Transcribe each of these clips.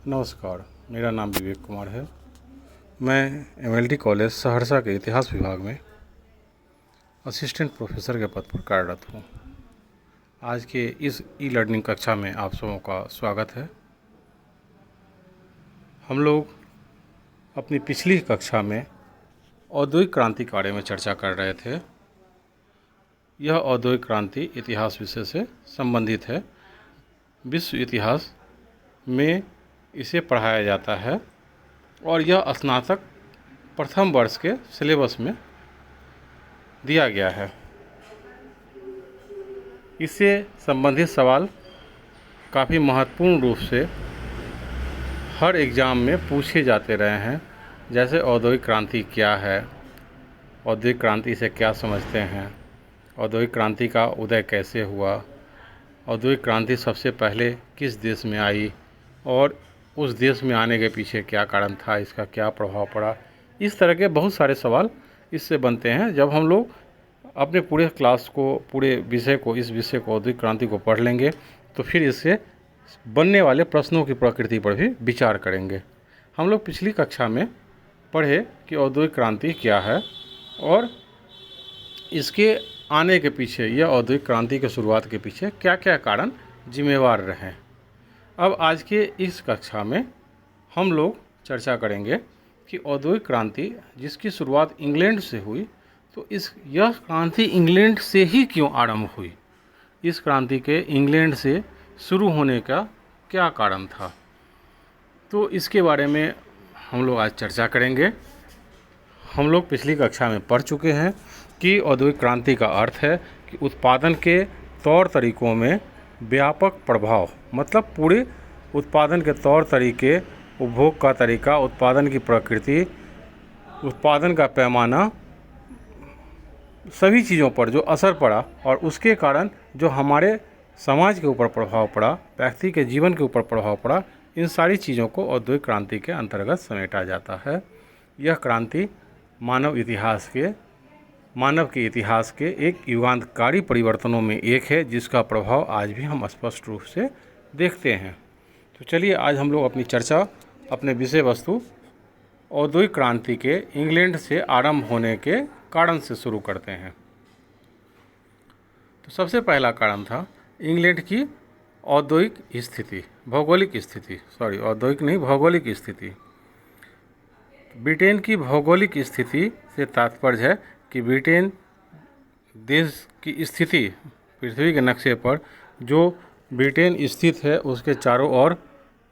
नमस्कार, मेरा नाम विवेक कुमार है। मैं एमएलटी कॉलेज सहरसा के इतिहास विभाग में असिस्टेंट प्रोफेसर के पद पर कार्यरत हूँ। आज के इस ई लर्निंग कक्षा में आप सबों का स्वागत है। हम लोग अपनी पिछली कक्षा में औद्योगिक क्रांति के बारे में चर्चा कर रहे थे। यह औद्योगिक क्रांति इतिहास विषय से संबंधित है। विश्व इतिहास में इसे पढ़ाया जाता है और यह स्नातक प्रथम वर्ष के सिलेबस में दिया गया है। इससे संबंधित सवाल काफ़ी महत्वपूर्ण रूप से हर एग्ज़ाम में पूछे जाते रहे हैं। जैसे औद्योगिक क्रांति क्या है, औद्योगिक क्रांति से क्या समझते हैं, औद्योगिक क्रांति का उदय कैसे हुआ, औद्योगिक क्रांति सबसे पहले किस देश में आई और उस देश में आने के पीछे क्या कारण था, इसका क्या प्रभाव पड़ा। इस तरह के बहुत सारे सवाल इससे बनते हैं। जब हम लोग अपने पूरे क्लास को, पूरे विषय को, इस विषय को, औद्योगिक क्रांति को पढ़ लेंगे तो फिर इससे बनने वाले प्रश्नों की प्रकृति पर भी विचार करेंगे। हम लोग पिछली कक्षा में पढ़े कि औद्योगिक क्रांति क्या है और इसके आने के पीछे, यह औद्योगिक क्रांति के शुरुआत के पीछे क्या क्या कारण जिम्मेवार रहे। अब आज के इस कक्षा में हम लोग चर्चा करेंगे कि औद्योगिक क्रांति जिसकी शुरुआत इंग्लैंड से हुई, तो यह क्रांति इंग्लैंड से ही क्यों आरंभ हुई, इस क्रांति के इंग्लैंड से शुरू होने का क्या कारण था। तो इसके बारे में हम लोग आज चर्चा करेंगे। हम लोग पिछली कक्षा में पढ़ चुके हैं कि औद्योगिक क्रांति का अर्थ है कि उत्पादन के तौर तरीकों में व्यापक प्रभाव, मतलब पूरे उत्पादन के तौर तरीके, उपभोग का तरीका, उत्पादन की प्रकृति, उत्पादन का पैमाना, सभी चीज़ों पर जो असर पड़ा और उसके कारण जो हमारे समाज के ऊपर प्रभाव पड़ा, व्यक्ति के जीवन के ऊपर प्रभाव पड़ा, इन सारी चीज़ों को औद्योगिक क्रांति के अंतर्गत समेटा जाता है। यह क्रांति मानव के इतिहास के एक युगांतकारी परिवर्तनों में एक है, जिसका प्रभाव आज भी हम स्पष्ट रूप से देखते हैं। तो चलिए आज हम लोग अपनी चर्चा अपने विषय वस्तु औद्योगिक क्रांति के इंग्लैंड से आरंभ होने के कारण से शुरू करते हैं। तो सबसे पहला कारण था इंग्लैंड की औद्योगिक स्थिति, भौगोलिक स्थिति, औद्योगिक नहीं, भौगोलिक स्थिति। ब्रिटेन की भौगोलिक स्थिति से तात्पर्य है कि ब्रिटेन देश की स्थिति पृथ्वी के नक्शे पर जो ब्रिटेन स्थित है उसके चारों ओर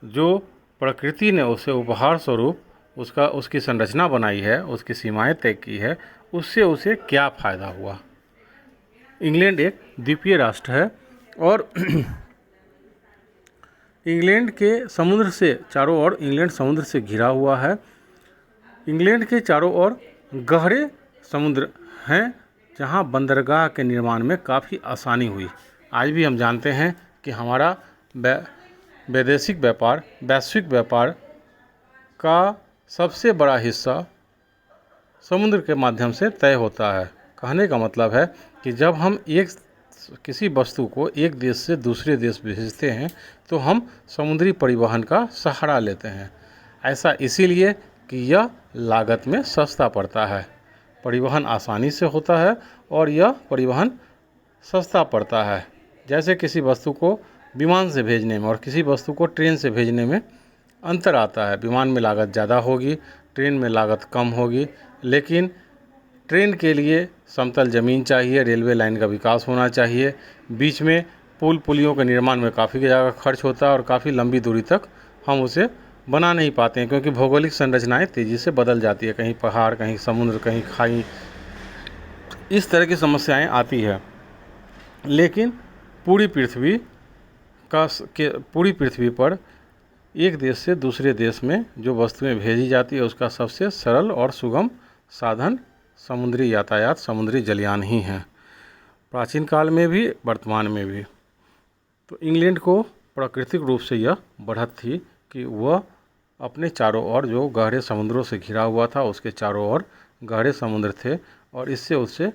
जो प्रकृति ने उसे उपहार स्वरूप उसकी संरचना बनाई है, उसकी सीमाएं तय की है, उससे उसे क्या फ़ायदा हुआ। इंग्लैंड एक द्वीपीय राष्ट्र है और इंग्लैंड के समुद्र से चारों ओर, इंग्लैंड समुद्र से घिरा हुआ है। इंग्लैंड के चारों ओर गहरे समुद्र हैं जहां बंदरगाह के निर्माण में काफ़ी आसानी हुई। आज भी हम जानते हैं कि हमारा वैश्विक व्यापार का सबसे बड़ा हिस्सा समुद्र के माध्यम से तय होता है। कहने का मतलब है कि जब हम किसी वस्तु को एक देश से दूसरे देश भेजते हैं तो हम समुद्री परिवहन का सहारा लेते हैं। ऐसा इसीलिए कि यह लागत में सस्ता पड़ता है, परिवहन आसानी से होता है और यह परिवहन सस्ता पड़ता है। जैसे किसी वस्तु को विमान से भेजने में और किसी वस्तु को ट्रेन से भेजने में अंतर आता है। विमान में लागत ज़्यादा होगी, ट्रेन में लागत कम होगी, लेकिन ट्रेन के लिए समतल ज़मीन चाहिए, रेलवे लाइन का विकास होना चाहिए, बीच में पुलियों के निर्माण में काफ़ी ज़्यादा खर्च होता है और काफ़ी लंबी दूरी तक हम उसे बना नहीं पाते हैं क्योंकि भौगोलिक संरचनाएं तेज़ी से बदल जाती है, कहीं पहाड़, कहीं समुद्र, कहीं खाई, इस तरह की समस्याएं आती है। लेकिन पूरी पृथ्वी पर एक देश से दूसरे देश में जो वस्तुएं भेजी जाती है उसका सबसे सरल और सुगम साधन समुद्री यातायात, समुद्री जलयान ही हैं, प्राचीन काल में भी, वर्तमान में भी। तो इंग्लैंड को प्राकृतिक रूप से यह बढ़त थी कि वह अपने चारों ओर जो गहरे समुद्रों से घिरा हुआ था, उसके चारों ओर गहरे समुद्र थे और इससे उससे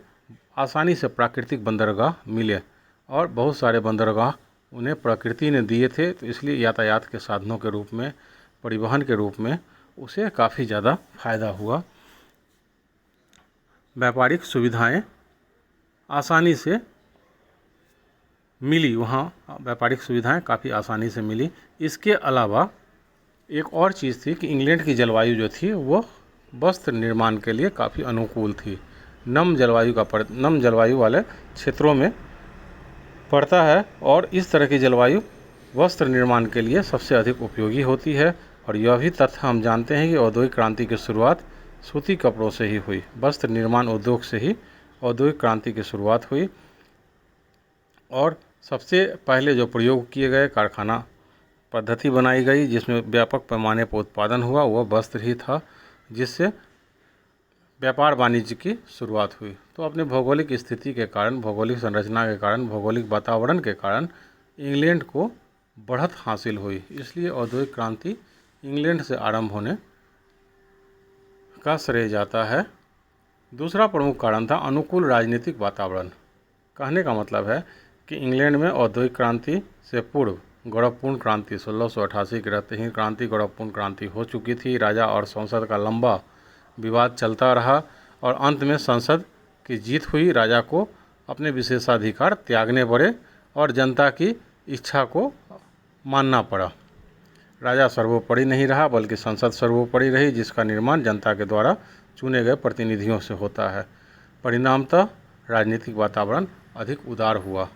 आसानी से प्राकृतिक बंदरगाह मिले और बहुत सारे बंदरगाह उन्हें प्रकृति ने दिए थे, तो इसलिए यातायात के साधनों के रूप में परिवहन के रूप में उसे काफ़ी ज़्यादा फायदा हुआ। व्यापारिक सुविधाएं आसानी से मिली, वहाँ व्यापारिक सुविधाएं काफ़ी आसानी से मिली। इसके अलावा एक और चीज़ थी कि इंग्लैंड की जलवायु जो थी वो वस्त्र निर्माण के लिए काफ़ी अनुकूल थी। नम जलवायु वाले क्षेत्रों में पड़ता है और इस तरह की जलवायु वस्त्र निर्माण के लिए सबसे अधिक उपयोगी होती है। और यह भी तथ्य हम जानते हैं कि औद्योगिक क्रांति की शुरुआत सूती कपड़ों से ही हुई। वस्त्र निर्माण उद्योग से ही औद्योगिक क्रांति की शुरुआत हुई और सबसे पहले जो प्रयोग किए गए कारखाना पद्धति बनाई गई जिसमें व्यापक पैमाने पर उत्पादन हुआ वह वस्त्र ही था, जिससे व्यापार वाणिज्य की शुरुआत हुई। तो अपने भौगोलिक स्थिति के कारण, भौगोलिक संरचना के कारण, भौगोलिक वातावरण के कारण इंग्लैंड को बढ़त हासिल हुई। इसलिए औद्योगिक क्रांति इंग्लैंड से आरंभ होने का श्रेय जाता है। दूसरा प्रमुख कारण था अनुकूल राजनीतिक वातावरण। कहने का मतलब है कि इंग्लैंड में औद्योगिक क्रांति से पूर्व गौरवपूर्ण क्रांति 1688 की रहते क्रांति गौरवपूर्ण क्रांति हो चुकी थी। राजा और संसद का लंबा विवाद चलता रहा और अंत में संसद की जीत हुई। राजा को अपने विशेषाधिकार त्यागने पड़े और जनता की इच्छा को मानना पड़ा। राजा सर्वोपरि नहीं रहा बल्कि संसद सर्वोपरि रही, जिसका निर्माण जनता के द्वारा चुने गए प्रतिनिधियों से होता है। परिणामतः राजनीतिक वातावरण अधिक उदार हुआ।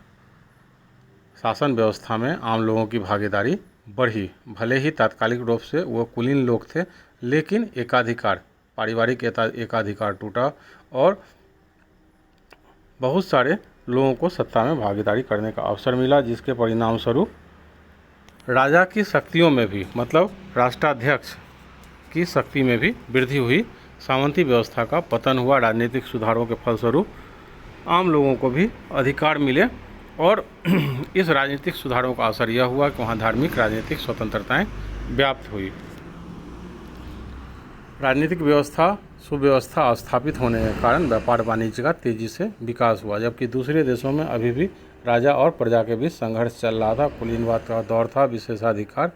शासन व्यवस्था में आम लोगों की भागीदारी बढ़ी। भले ही तात्कालिक रूप से वो कुलीन लोग थे, लेकिन एकाधिकार, पारिवारिक एकाधिकार टूटा और बहुत सारे लोगों को सत्ता में भागीदारी करने का अवसर मिला, जिसके परिणाम स्वरूप राजा की शक्तियों में भी, मतलब राष्ट्राध्यक्ष की शक्ति में भी वृद्धि हुई। सामंती व्यवस्था का पतन हुआ। राजनीतिक सुधारों के फलस्वरूप आम लोगों को भी अधिकार मिले और इस राजनीतिक सुधारों का असर यह हुआ कि वहाँ धार्मिक राजनीतिक स्वतंत्रताएं व्याप्त हुई। राजनीतिक व्यवस्था सुव्यवस्था स्थापित होने के कारण व्यापार वाणिज्य का तेजी से विकास हुआ, जबकि दूसरे देशों में अभी भी राजा और प्रजा के बीच संघर्ष चल रहा था। कुलीनवाद का दौर था, विशेषाधिकार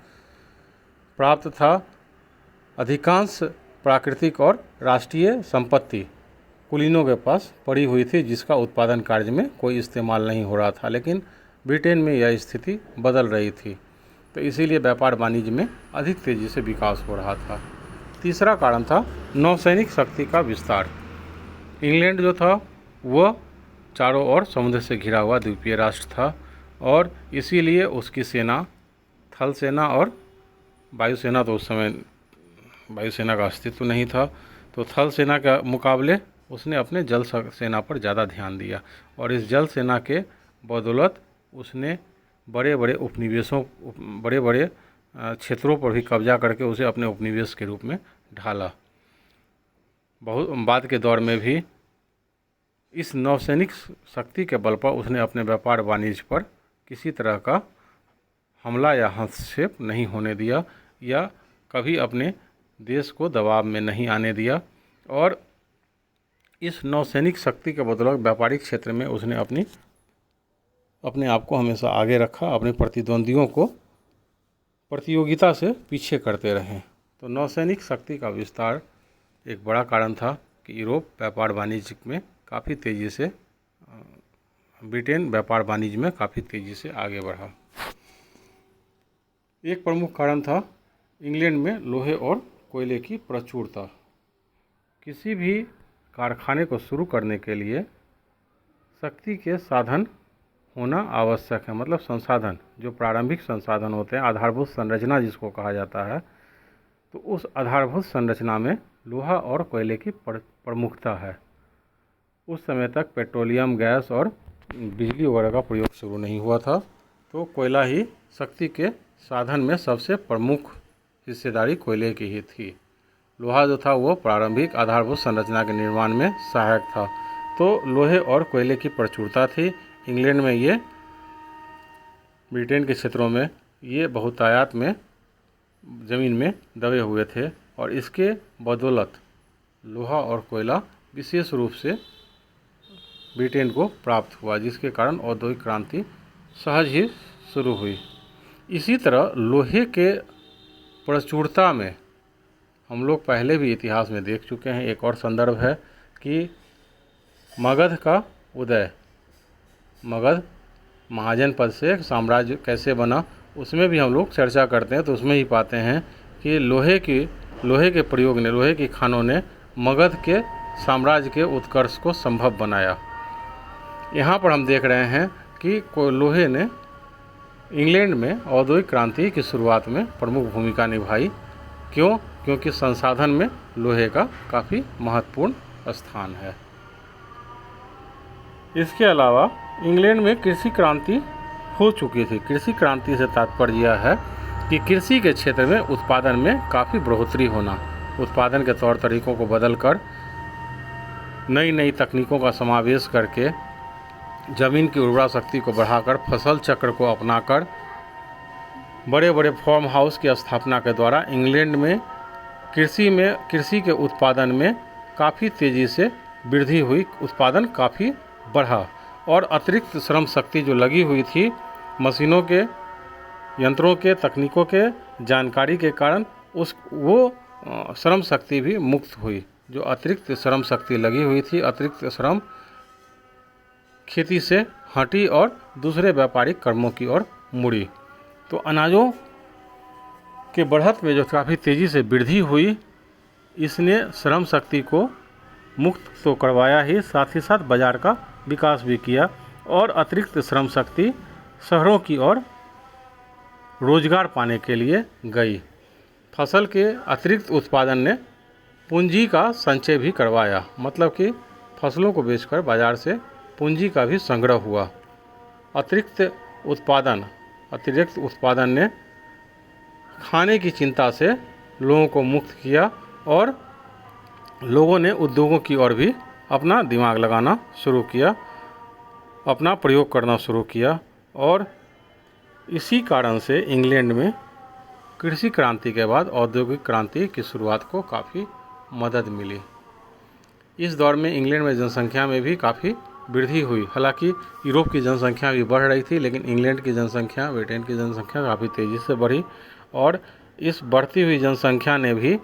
प्राप्त था। अधिकांश प्राकृतिक और राष्ट्रीय संपत्ति कुलीनों के पास पड़ी हुई थी, जिसका उत्पादन कार्य में कोई इस्तेमाल नहीं हो रहा था। लेकिन ब्रिटेन में यह स्थिति बदल रही थी, तो इसीलिए व्यापार वाणिज्य में अधिक तेज़ी से विकास हो रहा था। तीसरा कारण था नौसैनिक शक्ति का विस्तार। इंग्लैंड जो था वह चारों ओर समुद्र से घिरा हुआ द्वीपीय राष्ट्र था और इसीलिए उसकी सेना, थल सेना और वायुसेना, तो उस समय वायुसेना का अस्तित्व नहीं था, तो थल सेना के मुकाबले उसने अपने जल सेना पर ज़्यादा ध्यान दिया और इस जल सेना के बदौलत उसने बड़े बड़े उपनिवेशों, बड़े बड़े क्षेत्रों पर भी कब्जा करके उसे अपने उपनिवेश के रूप में ढाला। बहुत बाद के दौर में भी इस नौसैनिक शक्ति के बल पर उसने अपने व्यापार वाणिज्य पर किसी तरह का हमला या हस्तक्षेप नहीं होने दिया या कभी अपने देश को दबाव में नहीं आने दिया और इस नौसैनिक शक्ति के बदौलत व्यापारिक क्षेत्र में उसने अपने आप को हमेशा आगे रखा, अपने प्रतिद्वंदियों को प्रतियोगिता से पीछे करते रहे। तो नौसैनिक शक्ति का विस्तार एक बड़ा कारण था कि यूरोप व्यापार वाणिज्य में काफ़ी तेज़ी से, ब्रिटेन व्यापार वाणिज्य में काफ़ी तेज़ी से आगे बढ़ा। एक प्रमुख कारण था इंग्लैंड में लोहे और कोयले की प्रचुरता। किसी भी कारखाने को शुरू करने के लिए शक्ति के साधन होना आवश्यक है, मतलब संसाधन, जो प्रारंभिक संसाधन होते हैं, आधारभूत संरचना जिसको कहा जाता है, तो उस आधारभूत संरचना में लोहा और कोयले की प्रमुखता है। उस समय तक पेट्रोलियम, गैस और बिजली वगैरह का प्रयोग शुरू नहीं हुआ था, तो कोयला ही शक्ति के साधन में सबसे प्रमुख हिस्सेदारी कोयले की ही थी। लोहा जो था वो प्रारंभिक आधारभूत संरचना के निर्माण में सहायक था। तो लोहे और कोयले की प्रचुरता थी। इंग्लैंड में ये, ब्रिटेन के क्षेत्रों में ये बहुतायत में ज़मीन में दबे हुए थे और इसके बदौलत लोहा और कोयला विशेष रूप से ब्रिटेन को प्राप्त हुआ, जिसके कारण औद्योगिक क्रांति सहज ही शुरू हुई। इसी तरह लोहे के प्रचुरता में हम लोग पहले भी इतिहास में देख चुके हैं। एक और संदर्भ है कि मगध का उदय, मगध महाजन पद से साम्राज्य कैसे बना, उसमें भी हम लोग चर्चा करते हैं। तो उसमें ही पाते हैं कि लोहे के प्रयोग ने, लोहे की खानों ने मगध के साम्राज्य के उत्कर्ष को संभव बनाया। यहाँ पर हम देख रहे हैं कि लोहे ने इंग्लैंड में औद्योगिक क्रांति की शुरुआत में प्रमुख भूमिका निभाई। क्यों? क्योंकि संसाधन में लोहे का काफ़ी महत्वपूर्ण स्थान है। इसके अलावा इंग्लैंड में कृषि क्रांति हो चुकी थी। कृषि क्रांति से तात्पर्य यह है कि कृषि के क्षेत्र में उत्पादन में काफ़ी बढ़ोतरी होना, उत्पादन के तौर तरीकों को बदलकर नई नई तकनीकों का समावेश करके ज़मीन की उर्वरा शक्ति को बढ़ाकर फसल चक्र को अपनाकर बड़े बड़े फार्म हाउस की स्थापना के द्वारा इंग्लैंड में कृषि के उत्पादन में काफ़ी तेज़ी से वृद्धि हुई, उत्पादन काफ़ी बढ़ा और अतिरिक्त श्रम शक्ति जो लगी हुई थी मशीनों के, यंत्रों के, तकनीकों के जानकारी के कारण वो श्रम शक्ति भी मुक्त हुई। जो अतिरिक्त श्रम शक्ति लगी हुई थी, अतिरिक्त श्रम खेती से हटी और दूसरे व्यापारिक कर्मों की ओर मुड़ी। तो अनाजों के बढ़त में जो काफ़ी तेज़ी से वृद्धि हुई, इसने श्रम शक्ति को मुक्त तो करवाया ही, साथ साथ बाजार का विकास भी किया और अतिरिक्त श्रम शक्ति शहरों की ओर रोजगार पाने के लिए गई। फसल के अतिरिक्त उत्पादन ने पूंजी का संचय भी करवाया, मतलब कि फसलों को बेचकर बाजार से पूंजी का भी संग्रह हुआ। अतिरिक्त उत्पादन ने खाने की चिंता से लोगों को मुक्त किया और लोगों ने उद्योगों की ओर भी अपना दिमाग लगाना शुरू किया, अपना प्रयोग करना शुरू किया और इसी कारण से इंग्लैंड में कृषि क्रांति के बाद औद्योगिक क्रांति की शुरुआत को काफ़ी मदद मिली। इस दौर में इंग्लैंड में जनसंख्या में भी काफ़ी वृद्धि हुई। हालांकि यूरोप की जनसंख्या भी बढ़ रही थी, लेकिन इंग्लैंड की जनसंख्या, ब्रिटेन की जनसंख्या काफ़ी तेज़ी से बढ़ी और इस बढ़ती हुई जनसंख्या ने भी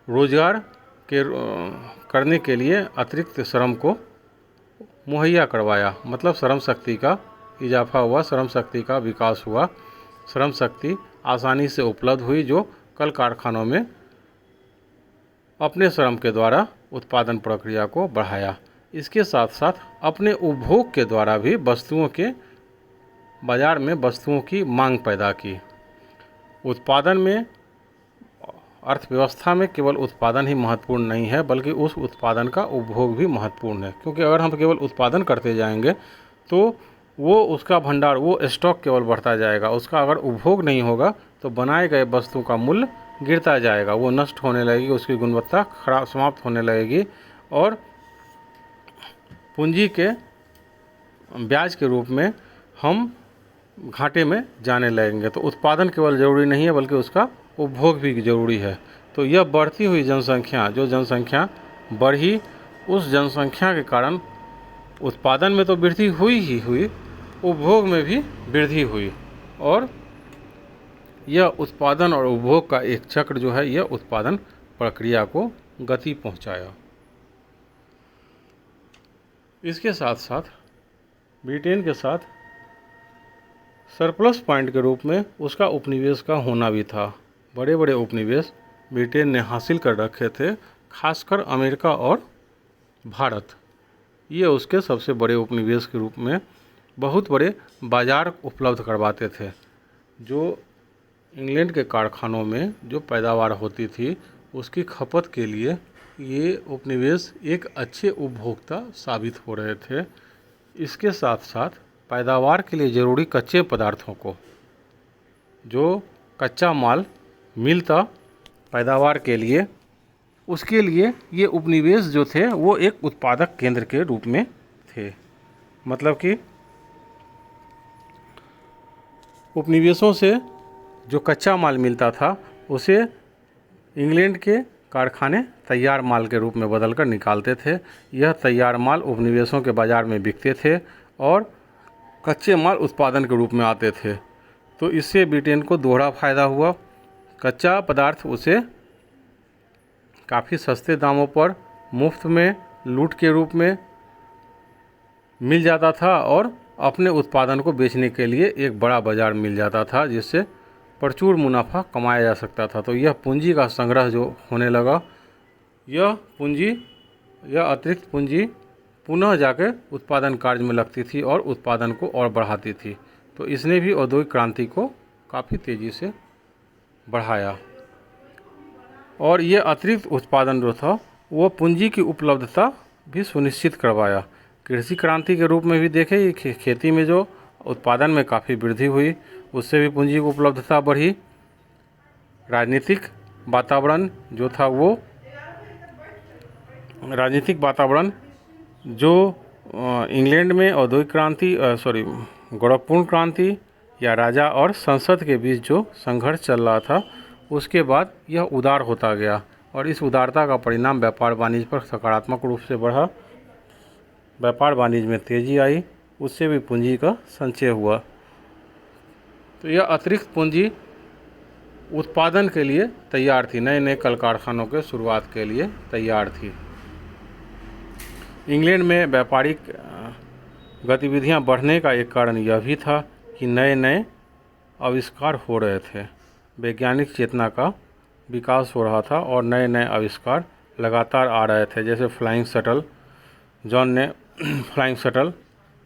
रोजगार करने के लिए अतिरिक्त श्रम को मुहैया करवाया। मतलब श्रम शक्ति का इजाफा हुआ, श्रम शक्ति का विकास हुआ, श्रम शक्ति आसानी से उपलब्ध हुई जो कल कारखानों में अपने श्रम के द्वारा उत्पादन प्रक्रिया को बढ़ाया। इसके साथ साथ अपने उपभोग के द्वारा भी बाजार में वस्तुओं की मांग पैदा की। उत्पादन में, अर्थव्यवस्था में केवल उत्पादन ही महत्वपूर्ण नहीं है, बल्कि उस उत्पादन का उपभोग भी महत्वपूर्ण है। क्योंकि अगर हम केवल उत्पादन करते जाएंगे तो उसका भंडार, वो स्टॉक केवल बढ़ता जाएगा। उसका अगर उपभोग नहीं होगा तो बनाए गए वस्तु का मूल्य गिरता जाएगा, वो नष्ट होने लगेगी, उसकी गुणवत्ता समाप्त होने लगेगी और पूंजी के ब्याज के रूप में हम घाटे में जाने लगेंगे। तो उत्पादन केवल ज़रूरी नहीं है, बल्कि उसका उपभोग भी ज़रूरी है। तो यह बढ़ती हुई जनसंख्या, जो जनसंख्या बढ़ी, उस जनसंख्या के कारण उत्पादन में तो वृद्धि हुई ही हुई, उपभोग में भी वृद्धि हुई और यह उत्पादन और उपभोग का एक चक्र जो है, यह उत्पादन प्रक्रिया को गति पहुंचाया। इसके साथ साथ ब्रिटेन के साथ सरप्लस पॉइंट के रूप में उसका उपनिवेश का होना भी था। बड़े बड़े उपनिवेश ब्रिटेन ने हासिल कर रखे थे, खासकर अमेरिका और भारत। ये उसके सबसे बड़े उपनिवेश के रूप में बहुत बड़े बाजार उपलब्ध करवाते थे। जो इंग्लैंड के कारखानों में जो पैदावार होती थी, उसकी खपत के लिए ये उपनिवेश एक अच्छे उपभोक्ता साबित हो रहे थे। इसके साथ साथ पैदावार के लिए ज़रूरी कच्चे पदार्थों को, जो कच्चा माल मिलता पैदावार के लिए, उसके लिए ये उपनिवेश जो थे वो एक उत्पादक केंद्र के रूप में थे। मतलब कि उपनिवेशों से जो कच्चा माल मिलता था उसे इंग्लैंड के कारखाने तैयार माल के रूप में बदलकर निकालते थे। यह तैयार माल उपनिवेशों के बाज़ार में बिकते थे और कच्चे माल उत्पादन के रूप में आते थे। तो इससे ब्रिटेन को दोहरा फ़ायदा हुआ। कच्चा पदार्थ उसे काफ़ी सस्ते दामों पर मुफ्त में लूट के रूप में मिल जाता था और अपने उत्पादन को बेचने के लिए एक बड़ा बाज़ार मिल जाता था, जिससे प्रचुर मुनाफा कमाया जा सकता था। तो यह पूंजी का संग्रह जो होने लगा, यह अतिरिक्त पूंजी पुनः जाकर उत्पादन कार्य में लगती थी और उत्पादन को और बढ़ाती थी। तो इसने भी औद्योगिक क्रांति को काफ़ी तेज़ी से बढ़ाया और ये अतिरिक्त उत्पादन जो था वो पूंजी की उपलब्धता भी सुनिश्चित करवाया। कृषि क्रांति के रूप में भी देखें, खेती में जो उत्पादन में काफ़ी वृद्धि हुई, उससे भी पूंजी की उपलब्धता बढ़ी। राजनीतिक वातावरण जो इंग्लैंड में औद्योगिक क्रांति गोरखपूर्ण क्रांति या राजा और संसद के बीच जो संघर्ष चल रहा था, उसके बाद यह उदार होता गया और इस उदारता का परिणाम व्यापार वाणिज्य पर सकारात्मक रूप से बढ़ा। व्यापार वाणिज्य में तेज़ी आई, उससे भी पूंजी का संचय हुआ। तो यह अतिरिक्त पूंजी उत्पादन के लिए तैयार थी, नए नए कल कारखानों के शुरुआत के लिए तैयार थी। इंग्लैंड में व्यापारिक गतिविधियां बढ़ने का एक कारण यह भी था कि नए नए आविष्कार हो रहे थे, वैज्ञानिक चेतना का विकास हो रहा था और नए नए आविष्कार लगातार आ रहे थे। जैसे फ्लाइंग शटल, जॉन ने फ्लाइंग शटल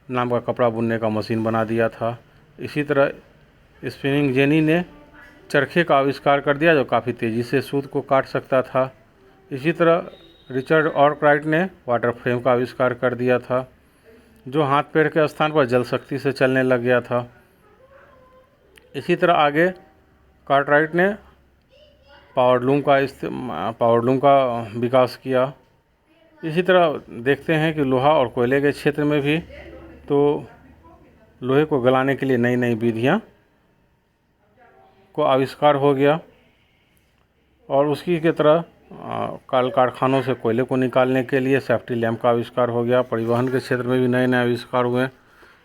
नाम का कपड़ा बुनने का मशीन बना दिया था। इसी तरह स्पिनिंग जेनी ने चरखे का आविष्कार कर दिया जो काफ़ी तेज़ी से सूत को काट सकता था। इसी तरह रिचर्ड आर्कराइट ने वाटर फ्रेम का आविष्कार कर दिया था, जो हाथ पैर के स्थान पर जल शक्ति से चलने लग गया था। इसी तरह आगे कार्टराइट ने पावर लूम का विकास किया। इसी तरह देखते हैं कि लोहा और कोयले के क्षेत्र में भी तो लोहे को गलाने के लिए नई नई विधियां को आविष्कार हो गया और उसकी की तरह कल कारखानों से कोयले को निकालने के लिए सेफ्टी लैंप का आविष्कार हो गया। परिवहन के क्षेत्र में भी नए नए आविष्कार हुए,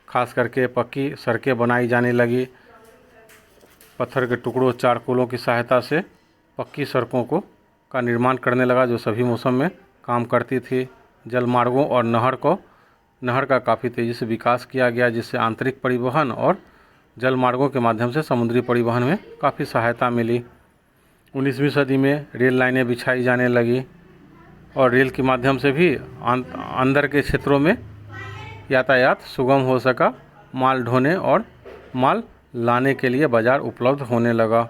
खास करके पक्की सड़कें बनाई जाने लगी। पत्थर के टुकड़ों, चारकोलों की सहायता से पक्की सड़कों का निर्माण करने लगा जो सभी मौसम में काम करती थी। जल मार्गों और नहर का काफ़ी तेज़ी से विकास किया गया, जिससे आंतरिक परिवहन और जल मार्गों के माध्यम से समुद्री परिवहन में काफ़ी सहायता मिली। 19वीं सदी में रेल लाइनें बिछाई जाने लगी और रेल के माध्यम से भी अंदर के क्षेत्रों में यातायात सुगम हो सका। माल ढोने और माल लाने के लिए बाज़ार उपलब्ध होने लगा।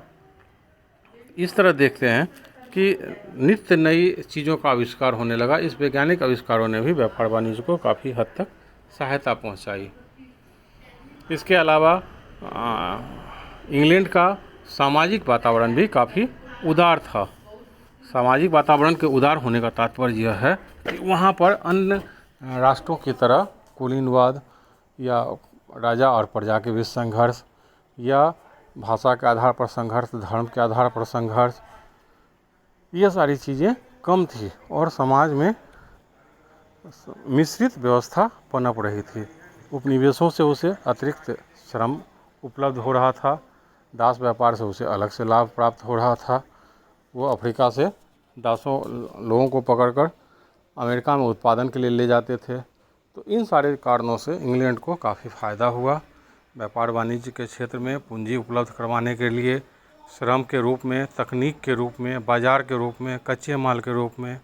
इस तरह देखते हैं कि नित्य नई चीज़ों का आविष्कार होने लगा। इस वैज्ञानिक आविष्कारों ने भी व्यापार वाणिज्य को काफ़ी हद तक सहायता पहुंचाई। इसके अलावा इंग्लैंड का सामाजिक वातावरण भी काफ़ी उदार था। सामाजिक वातावरण के उदार होने का तात्पर्य यह है कि वहाँ पर अन्य राष्ट्रों की तरह कुलीनवाद या राजा और प्रजा के बीच संघर्ष या भाषा के आधार पर संघर्ष, धर्म के आधार पर संघर्ष, ये सारी चीज़ें कम थी और समाज में मिश्रित व्यवस्था पनप रही थी। उपनिवेशों से उसे अतिरिक्त श्रम उपलब्ध हो रहा था, दास व्यापार से उसे अलग से लाभ प्राप्त हो रहा था। वो अफ्रीका से दासों लोगों को पकड़कर अमेरिका में उत्पादन के लिए ले जाते थे। तो इन सारे कारणों से इंग्लैंड को काफ़ी फ़ायदा हुआ। व्यापार वाणिज्य के क्षेत्र में पूंजी उपलब्ध करवाने के लिए श्रम के रूप में, तकनीक के रूप में, बाज़ार के रूप में, कच्चे माल के रूप में,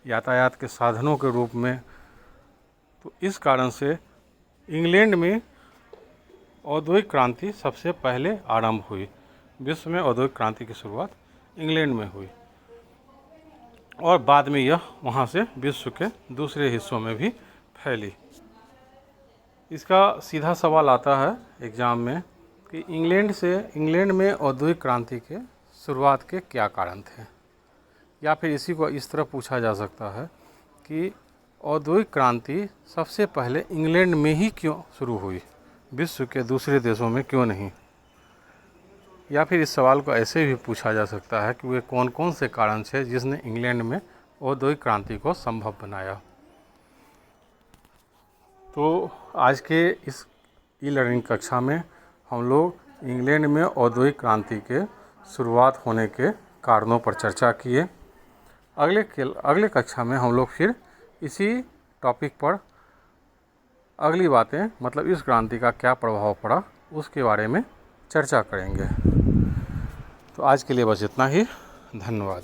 यातायात के साधनों के रूप में। तो इस कारण से इंग्लैंड में औद्योगिक क्रांति सबसे पहले आरंभ हुई। विश्व में औद्योगिक क्रांति की शुरुआत इंग्लैंड में हुई और बाद में यह वहाँ से विश्व के दूसरे हिस्सों में भी फैली। इसका सीधा सवाल आता है एग्ज़ाम में कि इंग्लैंड में औद्योगिक क्रांति के शुरुआत के क्या कारण थे, या फिर इसी को इस तरह पूछा जा सकता है कि औद्योगिक क्रांति सबसे पहले इंग्लैंड में ही क्यों शुरू हुई, विश्व के दूसरे देशों में क्यों नहीं। या फिर इस सवाल को ऐसे भी पूछा जा सकता है कि वे कौन कौन से कारण थे जिसने इंग्लैंड में औद्योगिक क्रांति को संभव बनाया। तो आज के इस ई लर्निंग कक्षा में हम लोग इंग्लैंड में औद्योगिक क्रांति के शुरुआत होने के कारणों पर चर्चा किए। अगले कक्षा में हम लोग फिर इसी टॉपिक पर अगली बातें, मतलब इस क्रांति का क्या प्रभाव पड़ा उसके बारे में चर्चा करेंगे। तो आज के लिए बस इतना ही। धन्यवाद।